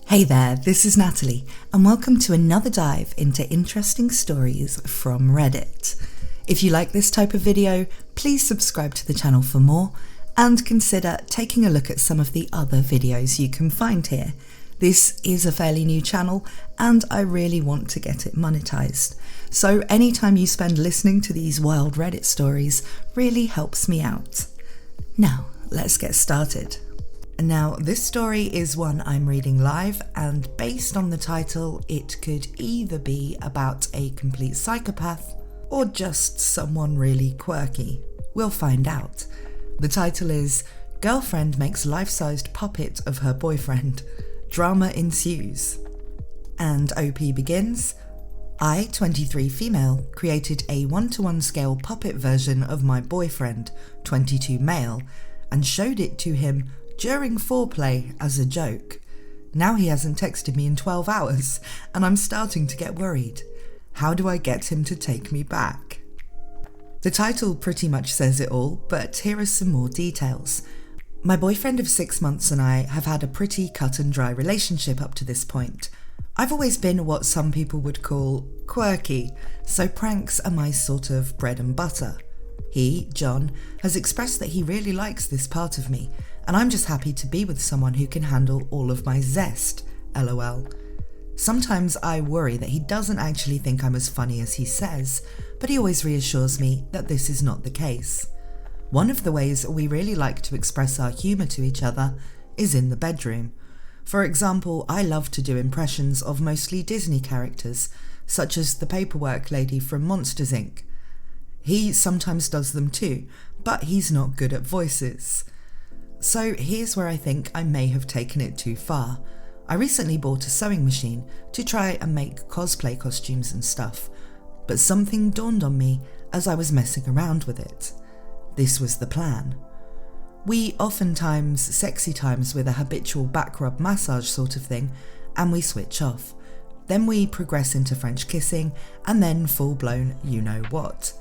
Hey there, this is Natalie, and welcome to another dive into interesting stories from Reddit. If you like this type of video, please subscribe to the channel for more, and consider taking a look at some of the other videos you can find here. This is a fairly new channel, and I really want to get it monetized. So anytime you spend listening to these wild Reddit stories really helps me out. Now, let's get started. Now, this story is one I'm reading live, and based on the title, it could either be about a complete psychopath or just someone really quirky. We'll find out. The title is Girlfriend Makes Life-Sized Puppet of Her Boyfriend. Drama Ensues. And OP begins, I, 23 female, created a 1-to-1 scale puppet version of my boyfriend, 22 male, and showed it to him during foreplay as a joke. Now he hasn't texted me in 12 hours, and I'm starting to get worried. How do I get him to take me back? The title pretty much says it all, but here are some more details. My boyfriend of 6 months and I have had a pretty cut and dry relationship up to this point. I've always been what some people would call quirky, so pranks are my sort of bread and butter. He, John, has expressed that he really likes this part of me, and I'm just happy to be with someone who can handle all of my zest, lol. Sometimes I worry that he doesn't actually think I'm as funny as he says, but he always reassures me that this is not the case. One of the ways we really like to express our humour to each other is in the bedroom. For example, I love to do impressions of mostly Disney characters, such as the paperwork lady from Monsters, Inc. He sometimes does them too, but he's not good at voices. So here's where I think I may have taken it too far. I recently bought a sewing machine to try and make cosplay costumes and stuff, but something dawned on me as I was messing around with it. This was the plan. We oftentimes sexy times with a habitual back rub massage sort of thing, and we switch off. Then we progress into French kissing, and then full-blown you-know-what.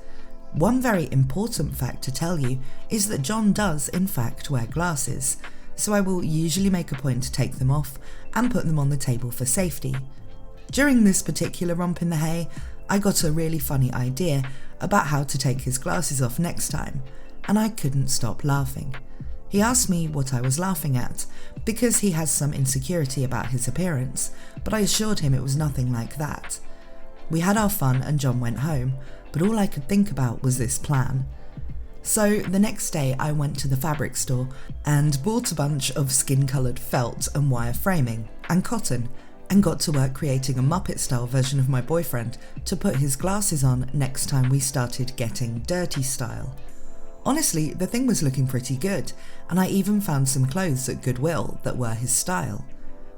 One very important fact to tell you is that John does in fact wear glasses, so I will usually make a point to take them off and put them on the table for safety. During this particular romp in the hay, I got a really funny idea about how to take his glasses off next time, and I couldn't stop laughing. He asked me what I was laughing at, because he has some insecurity about his appearance, but I assured him it was nothing like that. We had our fun and John went home, but all I could think about was this plan. So the next day I went to the fabric store and bought a bunch of skin-coloured felt and wire framing and cotton, and got to work creating a Muppet style version of my boyfriend to put his glasses on next time we started getting dirty style. Honestly, the thing was looking pretty good, and I even found some clothes at Goodwill that were his style.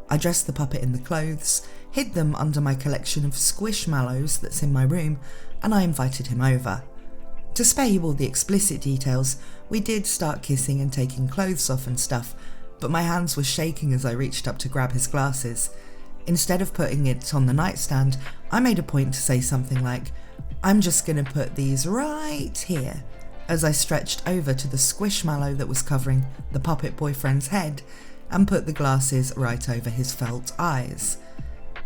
I dressed the puppet in the clothes, hid them under my collection of squishmallows that's in my room, and I invited him over. To spare you all the explicit details, we did start kissing and taking clothes off and stuff, but my hands were shaking as I reached up to grab his glasses. Instead of putting it on the nightstand, I made a point to say something like, "I'm just gonna put these right here," as I stretched over to the squishmallow that was covering the puppet boyfriend's head and put the glasses right over his felt eyes.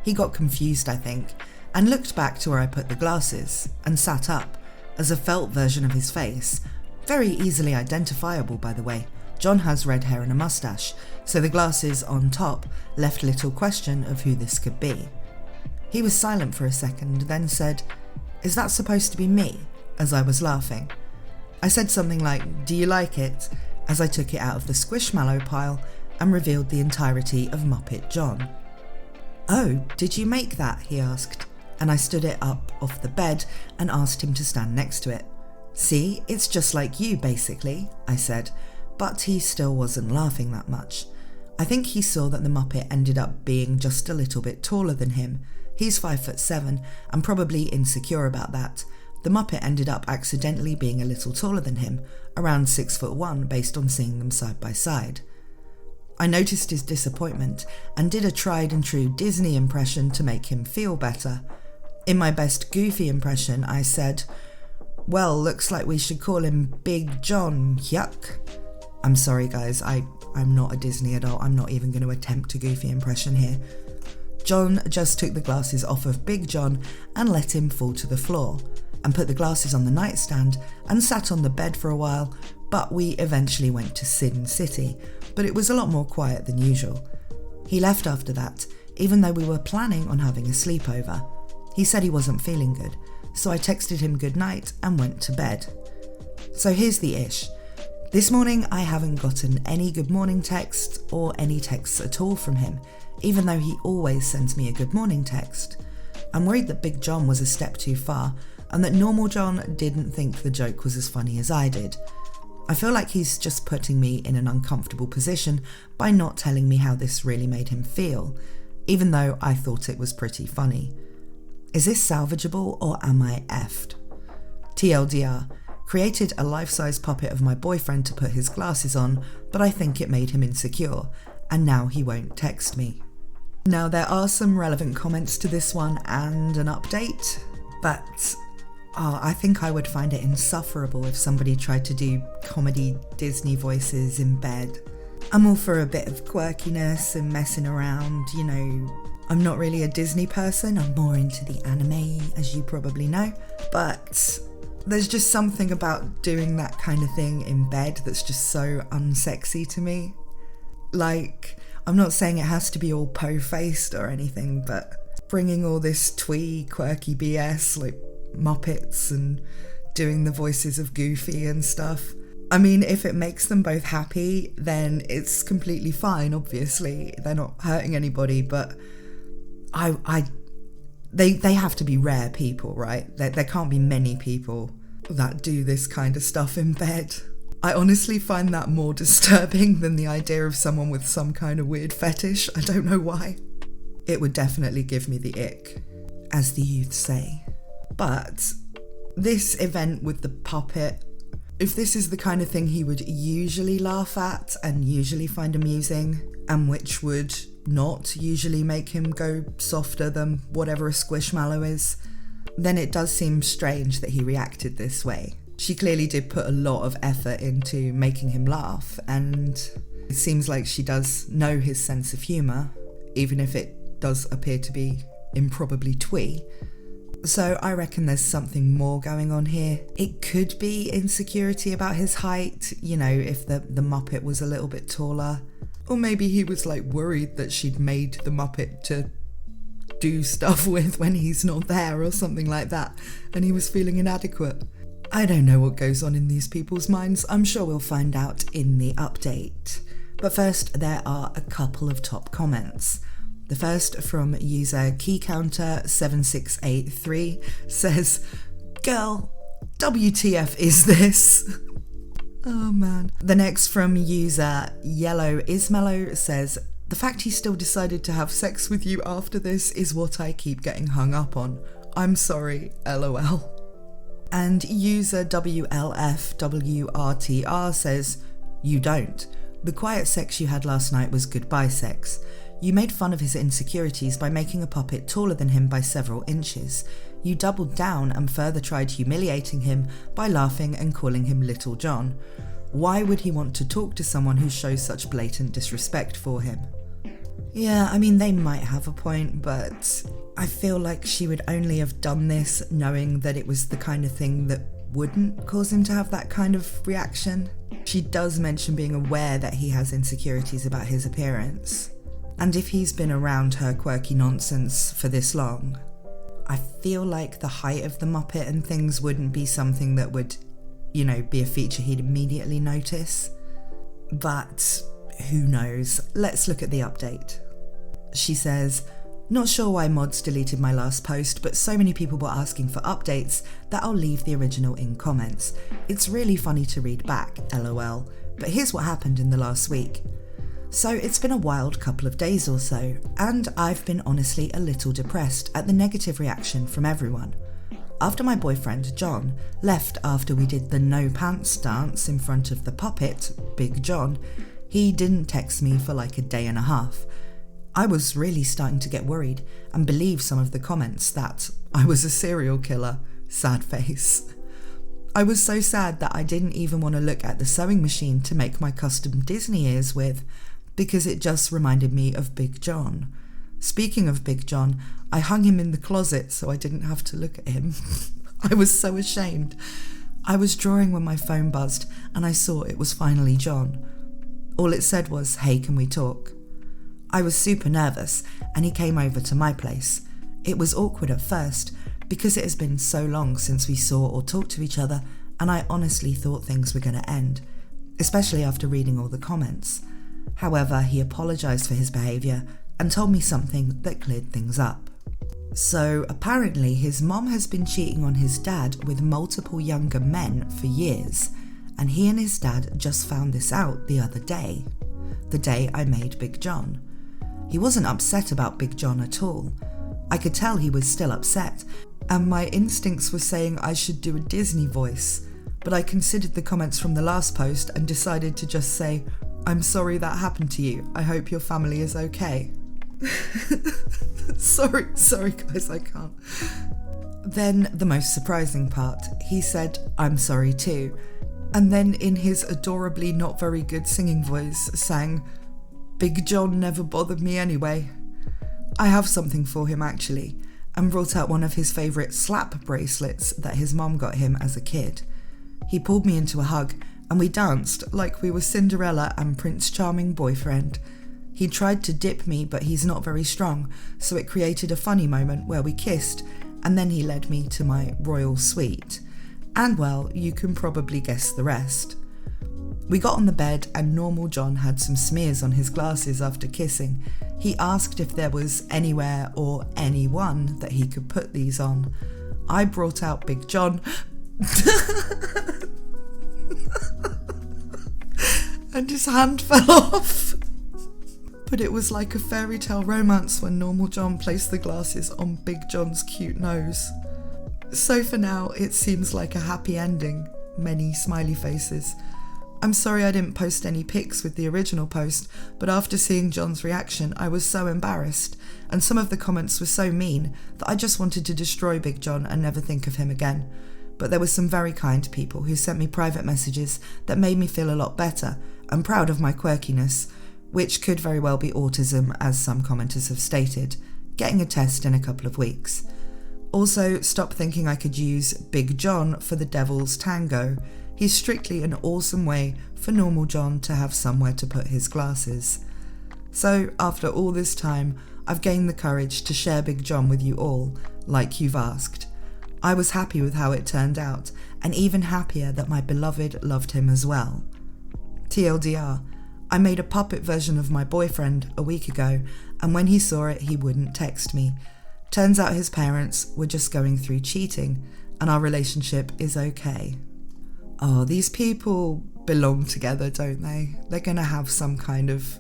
He got confused, I think, and looked back to where I put the glasses and sat up as a felt version of his face. Very easily identifiable, by the way. John has red hair and a mustache, so the glasses on top left little question of who this could be. He was silent for a second, then said, "Is that supposed to be me?" as I was laughing. I said something like, "Do you like it?" as I took it out of the squishmallow pile and revealed the entirety of Muppet John. "Oh, did you make that?" he asked, and I stood it up off the bed and asked him to stand next to it. "See, it's just like you, basically," I said, but he still wasn't laughing that much. I think he saw that the Muppet ended up being just a little bit taller than him. He's 5'7" and probably insecure about that. The Muppet ended up accidentally being a little taller than him, around 6'1" based on seeing them side by side. I noticed his disappointment and did a tried and true Disney impression to make him feel better. In my best goofy impression, I said, "Well, looks like we should call him Big John, yuck." I'm sorry guys, I'm not a Disney adult, I'm not even going to attempt a goofy impression here. John just took the glasses off of Big John and let him fall to the floor, and put the glasses on the nightstand and sat on the bed for a while, but we eventually went to Sin City, but it was a lot more quiet than usual. He left after that, even though we were planning on having a sleepover. He said he wasn't feeling good, so I texted him good night and went to bed. So here's the ish. This morning I haven't gotten any good morning text or any texts at all from him, even though he always sends me a good morning text. I'm worried that Big John was a step too far and that normal John didn't think the joke was as funny as I did. I feel like he's just putting me in an uncomfortable position by not telling me how this really made him feel, even though I thought it was pretty funny. Is this salvageable or am I effed? TLDR, created a life-size puppet of my boyfriend to put his glasses on, but I think it made him insecure, and now he won't text me. Now there are some relevant comments to this one and an update, but I think I would find it insufferable if somebody tried to do comedy Disney voices in bed. I'm all for a bit of quirkiness and messing around, you know. I'm not really a Disney person, I'm more into the anime, as you probably know, but there's just something about doing that kind of thing in bed that's just so unsexy to me. Like, I'm not saying it has to be all po-faced or anything, but bringing all this twee, quirky BS like Muppets and doing the voices of Goofy and stuff. I mean, if it makes them both happy, then it's completely fine, obviously. They're not hurting anybody, but They have to be rare people, right? There can't be many people that do this kind of stuff in bed. I honestly find that more disturbing than the idea of someone with some kind of weird fetish. I don't know why. It would definitely give me the ick, as the youth say. But this event with the puppet, if this is the kind of thing he would usually laugh at and usually find amusing, and which would not usually make him go softer than whatever a squishmallow is, then it does seem strange that he reacted this way. She clearly did put a lot of effort into making him laugh, and it seems like she does know his sense of humour, even if it does appear to be improbably twee. So I reckon there's something more going on here. It could be insecurity about his height, you know, if the Muppet was a little bit taller. Or maybe he was like worried that she'd made the Muppet to do stuff with when he's not there or something like that, and he was feeling inadequate. I don't know what goes on in these people's minds. I'm sure we'll find out in the update. But first, there are a couple of top comments. The first from user keycounter7683 says, "Girl, WTF is this?" Oh man. The next from user Yellow Ismello says, "The fact he still decided to have sex with you after this is what I keep getting hung up on. I'm sorry, LOL." And user WLFWRTR says, "You don't. The quiet sex you had last night was goodbye sex. You made fun of his insecurities by making a puppet taller than him by several inches. You doubled down and further tried humiliating him by laughing and calling him Little John. Why would he want to talk to someone who shows such blatant disrespect for him?" Yeah, I mean, they might have a point, but I feel like she would only have done this knowing that it was the kind of thing that wouldn't cause him to have that kind of reaction. She does mention being aware that he has insecurities about his appearance. And if he's been around her quirky nonsense for this long, I feel like the height of the Muppet and things wouldn't be something that would, you know, be a feature he'd immediately notice. But who knows? Let's look at the update. She says, "Not sure why mods deleted my last post, but so many people were asking for updates that I'll leave the original in comments. It's really funny to read back, LOL, but here's what happened in the last week. So it's been a wild couple of days or so, and I've been honestly a little depressed at the negative reaction from everyone. After my boyfriend, John, left after we did the no pants dance in front of the puppet, Big John, he didn't text me for like a day and a half. I was really starting to get worried and believe some of the comments that I was a serial killer, sad face. I was so sad that I didn't even want to look at the sewing machine to make my custom Disney ears with, because it just reminded me of Big John. Speaking of Big John, I hung him in the closet so I didn't have to look at him. I was so ashamed. I was drawing when my phone buzzed and I saw it was finally John. All it said was, "Hey, can we talk?" I was super nervous and he came over to my place. It was awkward at first because it has been so long since we saw or talked to each other, and I honestly thought things were going to end, especially after reading all the comments. However, he apologised for his behaviour and told me something that cleared things up. So apparently his mom has been cheating on his dad with multiple younger men for years, and he and his dad just found this out the other day, the day I made Big John. He wasn't upset about Big John at all. I could tell he was still upset, and my instincts were saying I should do a Disney voice, but I considered the comments from the last post and decided to just say, "I'm sorry that happened to you. I hope your family is okay." Sorry guys, I can't. Then the most surprising part, he said, "I'm sorry too," and then in his adorably not very good singing voice sang, "Big John never bothered me anyway." I have something for him actually, and brought out one of his favourite slap bracelets that his mom got him as a kid. He pulled me into a hug and we danced like we were Cinderella and Prince Charming boyfriend. He tried to dip me, but he's not very strong, so it created a funny moment where we kissed, and then he led me to my royal suite. And well, you can probably guess the rest. We got on the bed and normal John had some smears on his glasses after kissing. He asked if there was anywhere or anyone that he could put these on. I brought out Big John and his hand fell off. But it was like a fairy tale romance when normal John placed the glasses on Big John's cute nose. So for now, it seems like a happy ending. Many smiley faces. I'm sorry I didn't post any pics with the original post, but after seeing John's reaction, I was so embarrassed, and some of the comments were so mean that I just wanted to destroy Big John and never think of him again. But there were some very kind people who sent me private messages that made me feel a lot better and proud of my quirkiness, which could very well be autism, as some commenters have stated, getting a test in a couple of weeks. Also, stop thinking I could use Big John for the Devil's Tango. He's strictly an awesome way for normal John to have somewhere to put his glasses. So, after all this time, I've gained the courage to share Big John with you all, like you've asked. I was happy with how it turned out, and even happier that my beloved loved him as well. TLDR, I made a puppet version of my boyfriend a week ago, and when he saw it, he wouldn't text me. Turns out his parents were just going through cheating, and our relationship is okay. Oh, these people belong together, don't they? They're going to have some kind of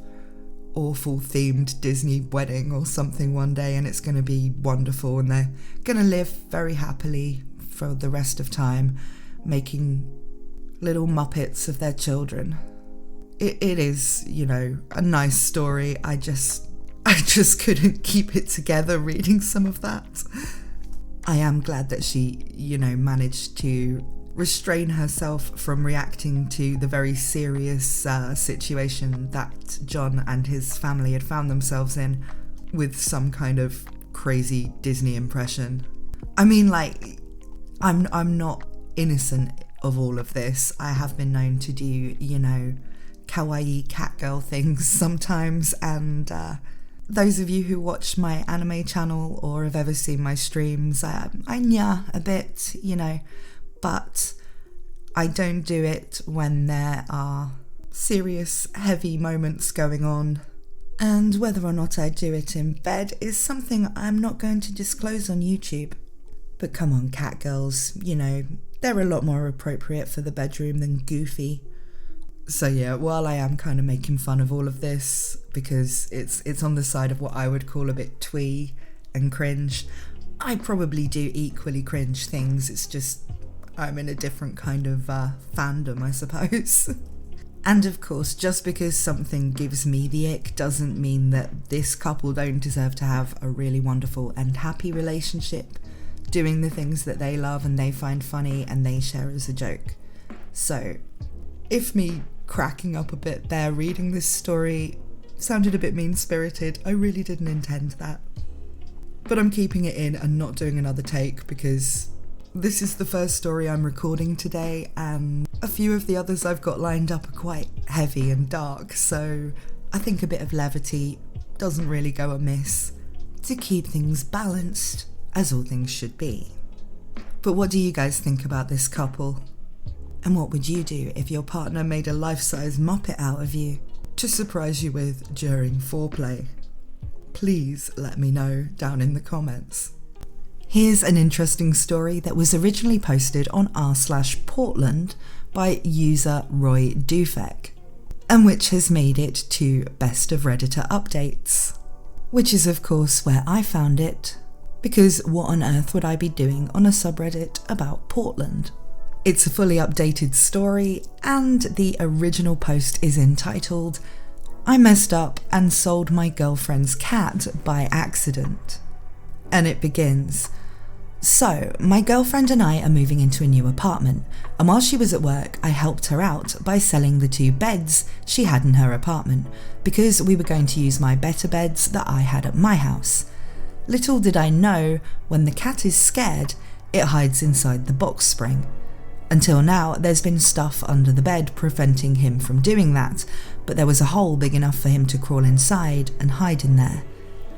awful themed Disney wedding or something one day, and it's going to be wonderful, and they're going to live very happily for the rest of time, making little Muppets of their children. It is, a nice story. I just couldn't keep it together reading some of that. I am glad that she, managed to restrain herself from reacting to the very serious situation that John and his family had found themselves in with some kind of crazy Disney impression. I mean, I'm not innocent of all of this. I have been known to do, kawaii catgirl things sometimes, and those of you who watch my anime channel or have ever seen my streams, I nya a bit, but I don't do it when there are serious, heavy moments going on. And whether or not I do it in bed is something I'm not going to disclose on YouTube. But come on, catgirls, they're a lot more appropriate for the bedroom than goofy. So yeah, while I am kind of making fun of all of this, because it's on the side of what I would call a bit twee and cringe, I probably do equally cringe things. It's just I'm in a different kind of fandom, I suppose. And of course, just because something gives me the ick doesn't mean that this couple don't deserve to have a really wonderful and happy relationship. doing the things that they love and they find funny and they share as a joke. So, if me cracking up a bit there reading this story sounded a bit mean-spirited, I really didn't intend that. But I'm keeping it in and not doing another take because this is the first story I'm recording today, and a few of the others I've got lined up are quite heavy and dark, so I think a bit of levity doesn't really go amiss to keep things balanced, as all things should be. But what do you guys think about this couple? And what would you do if your partner made a life-size Muppet out of you to surprise you with during foreplay? Please let me know down in the comments. Here's an interesting story that was originally posted on r/Portland by user Roy Dufek, and which has made it to Best of Redditor Updates, which is of course where I found it, because what on earth would I be doing on a subreddit about Portland? It's a fully updated story, and the original post is entitled, "I messed up and sold my girlfriend's cat by accident." And it begins, "So, my girlfriend and I are moving into a new apartment, and while she was at work, I helped her out by selling the 2 beds she had in her apartment, because we were going to use my better beds that I had at my house. Little did I know, when the cat is scared, it hides inside the box spring. Until now, there's been stuff under the bed preventing him from doing that, but there was a hole big enough for him to crawl inside and hide in there.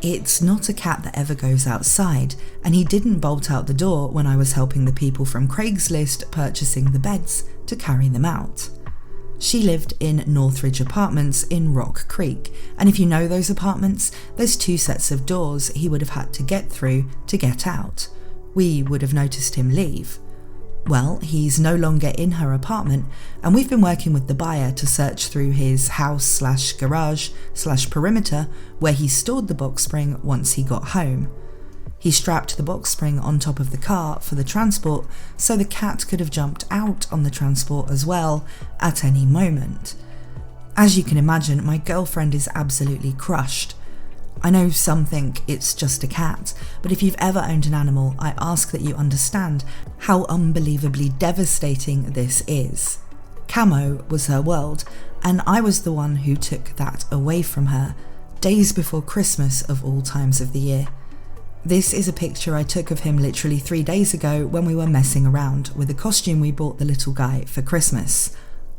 It's not a cat that ever goes outside, and he didn't bolt out the door when I was helping the people from Craigslist purchasing the beds to carry them out. She lived in Northridge Apartments in Rock Creek, and if you know those apartments, there's 2 sets of doors he would have had to get through to get out. We would have noticed him leave. Well, he's no longer in her apartment, and we've been working with the buyer to search through his house/garage/perimeter where he stored the box spring once he got home. He strapped the box spring on top of the car for the transport, so the cat could have jumped out on the transport as well at any moment. As you can imagine, my girlfriend is absolutely crushed. I know some think it's just a cat, but if you've ever owned an animal, I ask that you understand how unbelievably devastating this is. Camo was her world, and I was the one who took that away from her, days before Christmas of all times of the year. This is a picture I took of him literally 3 days ago when we were messing around with a costume we bought the little guy for Christmas.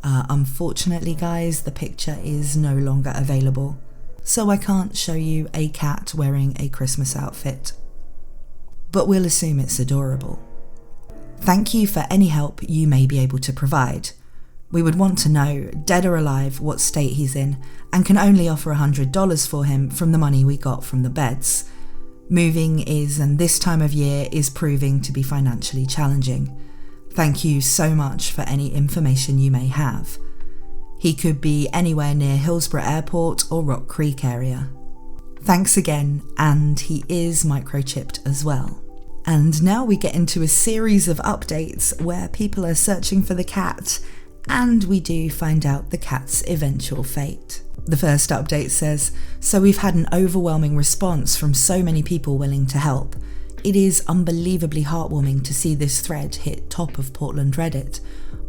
Unfortunately, guys, the picture is no longer available, so I can't show you a cat wearing a Christmas outfit. But we'll assume it's adorable. Thank you for any help you may be able to provide. We would want to know, dead or alive, what state he's in, and can only offer $100 for him from the money we got from the beds. Moving is, and this time of year is proving to be financially challenging. Thank you so much for any information you may have. He could be anywhere near Hillsborough Airport or Rock Creek area. Thanks again, and he is microchipped as well." And now we get into a series of updates where people are searching for the cat, and we do find out the cat's eventual fate. The first update says, "So we've had an overwhelming response from so many people willing to help. It is unbelievably heartwarming to see this thread hit top of Portland Reddit.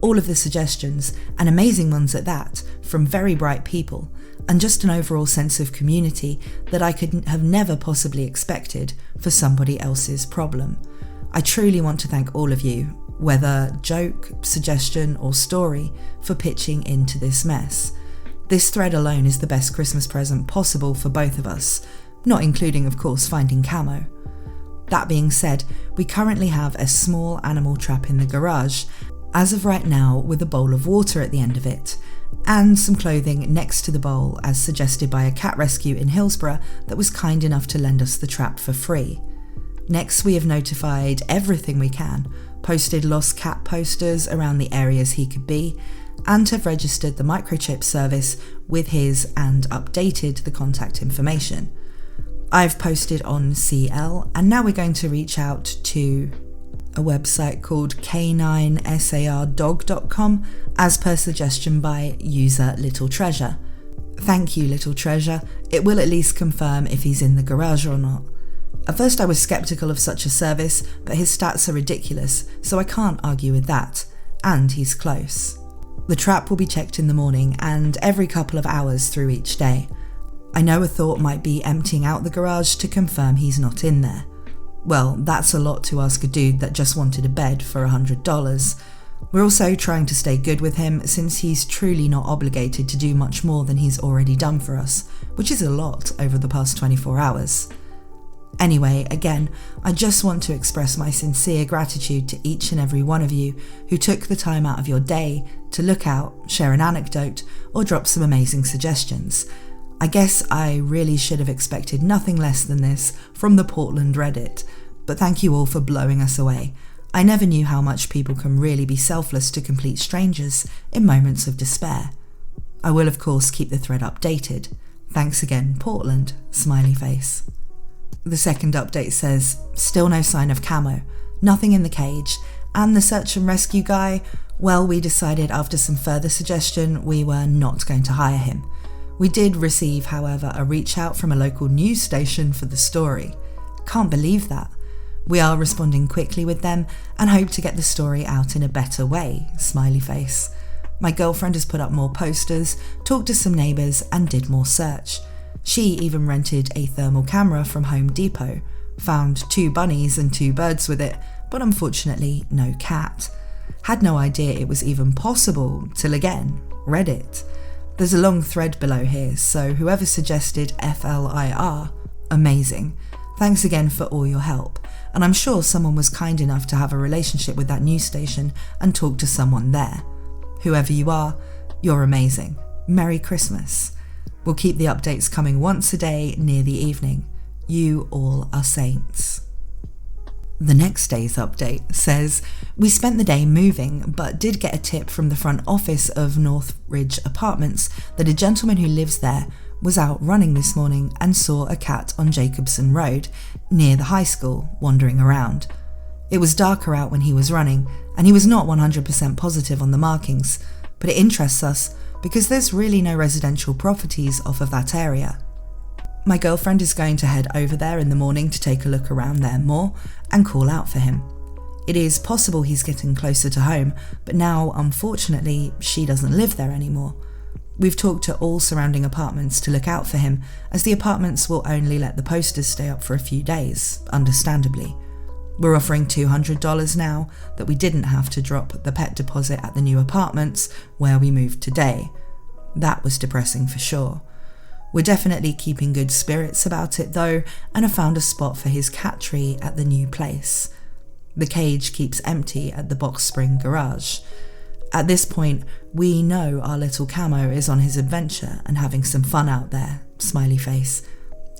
All of the suggestions, and amazing ones at that, from very bright people, and just an overall sense of community that I could have never possibly expected for somebody else's problem. I truly want to thank all of you, whether joke, suggestion or story, for pitching into this mess. This thread alone is the best Christmas present possible for both of us, not including, of course, finding Camo. That being said, we currently have a small animal trap in the garage, as of right now with a bowl of water at the end of it, and some clothing next to the bowl as suggested by a cat rescue in Hillsborough that was kind enough to lend us the trap for free. Next, we have notified everything we can, posted lost cat posters around the areas he could be, and have registered the microchip service with his and updated the contact information. I've posted on CL, and now we're going to reach out to a website called k9sardog.com as per suggestion by user Little Treasure. Thank you, Little Treasure. It will at least confirm if he's in the garage or not. At first I was skeptical of such a service, but his stats are ridiculous, so I can't argue with that. And he's close. The trap will be checked in the morning and every couple of hours through each day. I know a thought might be emptying out the garage to confirm he's not in there. Well, that's a lot to ask a dude that just wanted a bed for $100. We're also trying to stay good with him since he's truly not obligated to do much more than he's already done for us, which is a lot over the past 24 hours. Anyway, again, I just want to express my sincere gratitude to each and every one of you who took the time out of your day to look out, share an anecdote, or drop some amazing suggestions. I guess I really should have expected nothing less than this from the Portland Reddit, but thank you all for blowing us away. I never knew how much people can really be selfless to complete strangers in moments of despair. I will of course keep the thread updated. Thanks again, Portland, smiley face. The second update says, still no sign of Camo, nothing in the cage, and the search and rescue guy, well, we decided after some further suggestion we were not going to hire him. We did receive, however, a reach out from a local news station for the story. Can't believe that. We are responding quickly with them and hope to get the story out in a better way, smiley face. My girlfriend has put up more posters, talked to some neighbours and did more search. She even rented a thermal camera from Home Depot, found 2 bunnies and 2 birds with it, but unfortunately no cat. Had no idea it was even possible till again, Reddit. There's a long thread below here, so whoever suggested FLIR, amazing. Thanks again for all your help, and I'm sure someone was kind enough to have a relationship with that news station and talk to someone there. Whoever you are, you're amazing. Merry Christmas. We'll keep the updates coming once a day near the evening. You all are saints. The next day's update says, we spent the day moving, but did get a tip from the front office of Northridge Apartments that a gentleman who lives there was out running this morning and saw a cat on Jacobson Road near the high school wandering around. It was darker out when he was running, and he was not 100% positive on the markings, but it interests us because there's really no residential properties off of that area. My girlfriend is going to head over there in the morning to take a look around there more and call out for him. It is possible he's getting closer to home, but now, unfortunately, she doesn't live there anymore. We've talked to all surrounding apartments to look out for him, as the apartments will only let the posters stay up for a few days, understandably. We're offering $200 now that we didn't have to drop the pet deposit at the new apartments where we moved today. That was depressing for sure. We're definitely keeping good spirits about it though, and have found a spot for his cat tree at the new place. The cage keeps empty at the box spring garage. At this point, we know our little Camo is on his adventure and having some fun out there, smiley face.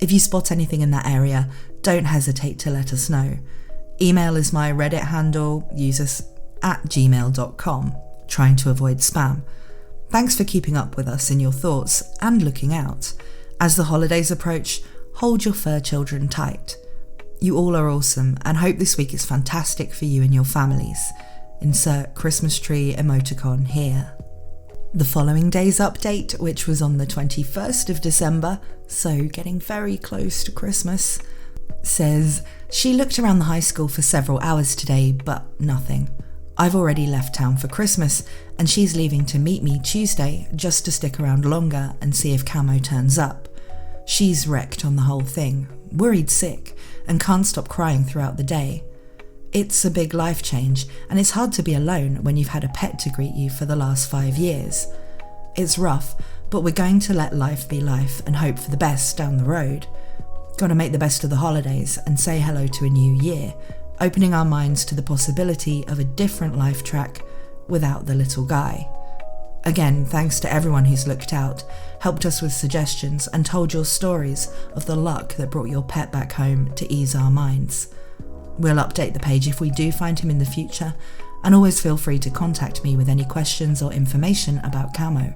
If you spot anything in that area, don't hesitate to let us know. Email is my Reddit handle, users@gmail.com, trying to avoid spam. Thanks for keeping up with us in your thoughts and looking out. As the holidays approach, hold your fur children tight. You all are awesome and hope this week is fantastic for you and your families. Insert Christmas tree emoticon here. The following day's update, which was on the 21st of December, so getting very close to Christmas, says, she looked around the high school for several hours today, but nothing. I've already left town for Christmas, and she's leaving to meet me Tuesday just to stick around longer and see if Camo turns up. She's wrecked on the whole thing, worried sick, and can't stop crying throughout the day. It's a big life change, and it's hard to be alone when you've had a pet to greet you for the last 5 years. It's rough, but we're going to let life be life and hope for the best down the road. Gotta make the best of the holidays and say hello to a new year, opening our minds to the possibility of a different life track without the little guy. Again, thanks to everyone who's looked out, helped us with suggestions and told your stories of the luck that brought your pet back home to ease our minds. We'll update the page if we do find him in the future, and always feel free to contact me with any questions or information about Camo.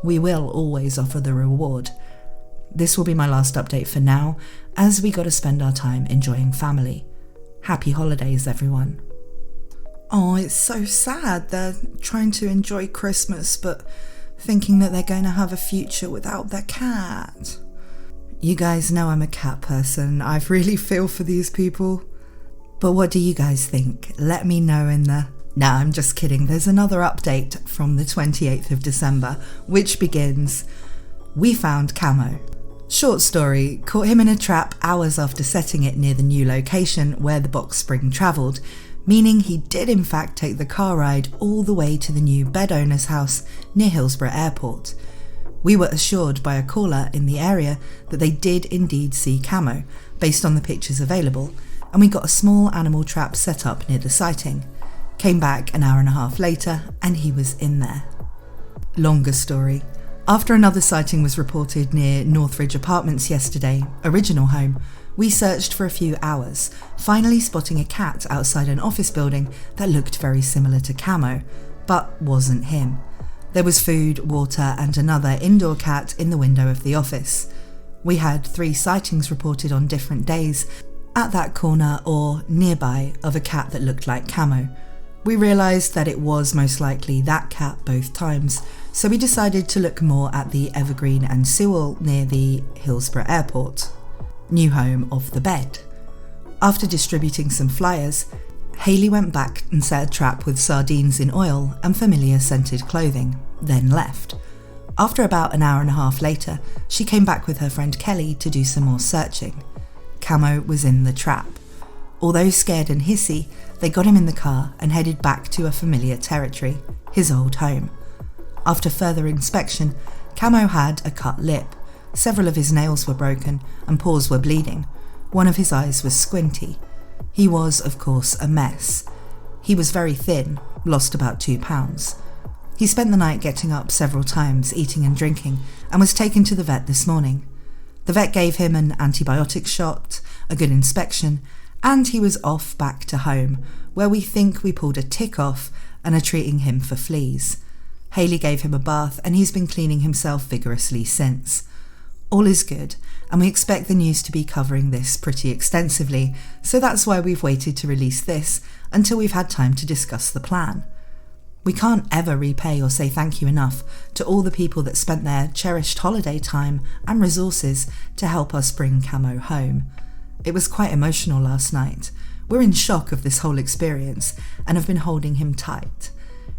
We will always offer the reward. This will be my last update for now, as we gotta spend our time enjoying family. Happy holidays, everyone. Oh, it's so sad. They're trying to enjoy Christmas, but thinking that they're going to have a future without their cat. You guys know I'm a cat person. I really feel for these people. But what do you guys think? Let me know in the... Nah, I'm just kidding. There's another update from the 28th of December, which begins, "We found Camo." Short story, caught him in a trap hours after setting it near the new location where the box spring travelled, meaning he did in fact take the car ride all the way to the new bed owner's house near Hillsborough Airport. We were assured by a caller in the area that they did indeed see Camo, based on the pictures available, and we got a small animal trap set up near the sighting. Came back an hour and a half later and he was in there. Longer story. After another sighting was reported near Northridge Apartments yesterday, original home, we searched for a few hours, finally spotting a cat outside an office building that looked very similar to Camo, but wasn't him. There was food, water and another indoor cat in the window of the office. We had 3 sightings reported on different days at that corner or nearby of a cat that looked like Camo. We realised that it was most likely that cat both times, so we decided to look more at the Evergreen and Sewell near the Hillsborough Airport, new home of the bed. After distributing some flyers, Hayley went back and set a trap with sardines in oil and familiar scented clothing, then left. After about an hour and a half later, she came back with her friend Kelly to do some more searching. Camo was in the trap. Although scared and hissy, they got him in the car and headed back to a familiar territory, his old home. After further inspection, Camo had a cut lip, several of his nails were broken and paws were bleeding. One of his eyes was squinty. He was, of course, a mess. He was very thin, lost about 2 pounds. He spent the night getting up several times, eating and drinking, and was taken to the vet this morning. The vet gave him an antibiotic shot, a good inspection, and he was off back to home, where we think we pulled a tick off and are treating him for fleas. Hayley gave him a bath and he's been cleaning himself vigorously since. All is good, and we expect the news to be covering this pretty extensively, so that's why we've waited to release this until we've had time to discuss the plan. We can't ever repay or say thank you enough to all the people that spent their cherished holiday time and resources to help us bring Camo home. It was quite emotional last night. We're in shock of this whole experience and have been holding him tight.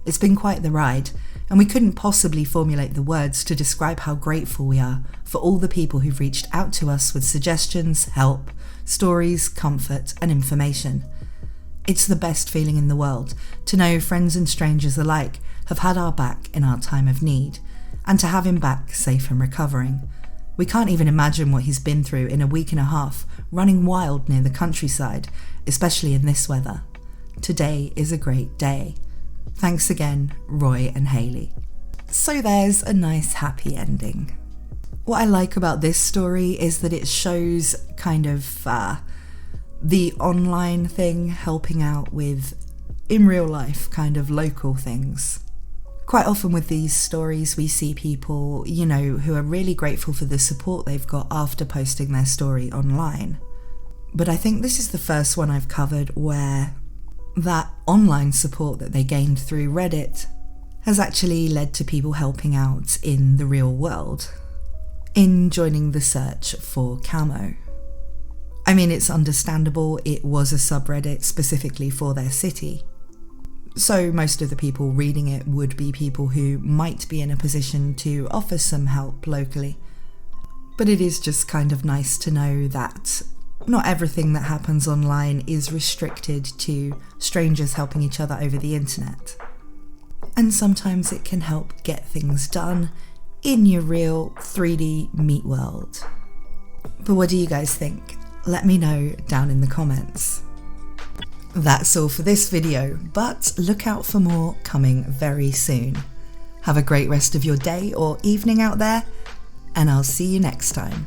It's been quite the ride, and we couldn't possibly formulate the words to describe how grateful we are for all the people who've reached out to us with suggestions, help, stories, comfort and information. It's the best feeling in the world to know friends and strangers alike have had our back in our time of need, and to have him back safe and recovering. We can't even imagine what he's been through in a week and a half, running wild near the countryside, especially in this weather. Today is a great day. Thanks again, Roy and Hayley. So there's a nice happy ending. What I like about this story is that it shows kind of the online thing helping out with, in real life, kind of local things. Quite often with these stories we see people, who are really grateful for the support they've got after posting their story online. But I think this is the first one I've covered where that online support that they gained through Reddit has actually led to people helping out in the real world, in joining the search for Camo. I mean, it's understandable, it was a subreddit specifically for their city. So most of the people reading it would be people who might be in a position to offer some help locally. But it is just kind of nice to know that not everything that happens online is restricted to strangers helping each other over the internet. And sometimes it can help get things done in your real 3D meat world. But what do you guys think? Let me know down in the comments. That's all for this video, but look out for more coming very soon. Have a great rest of your day or evening out there, and I'll see you next time.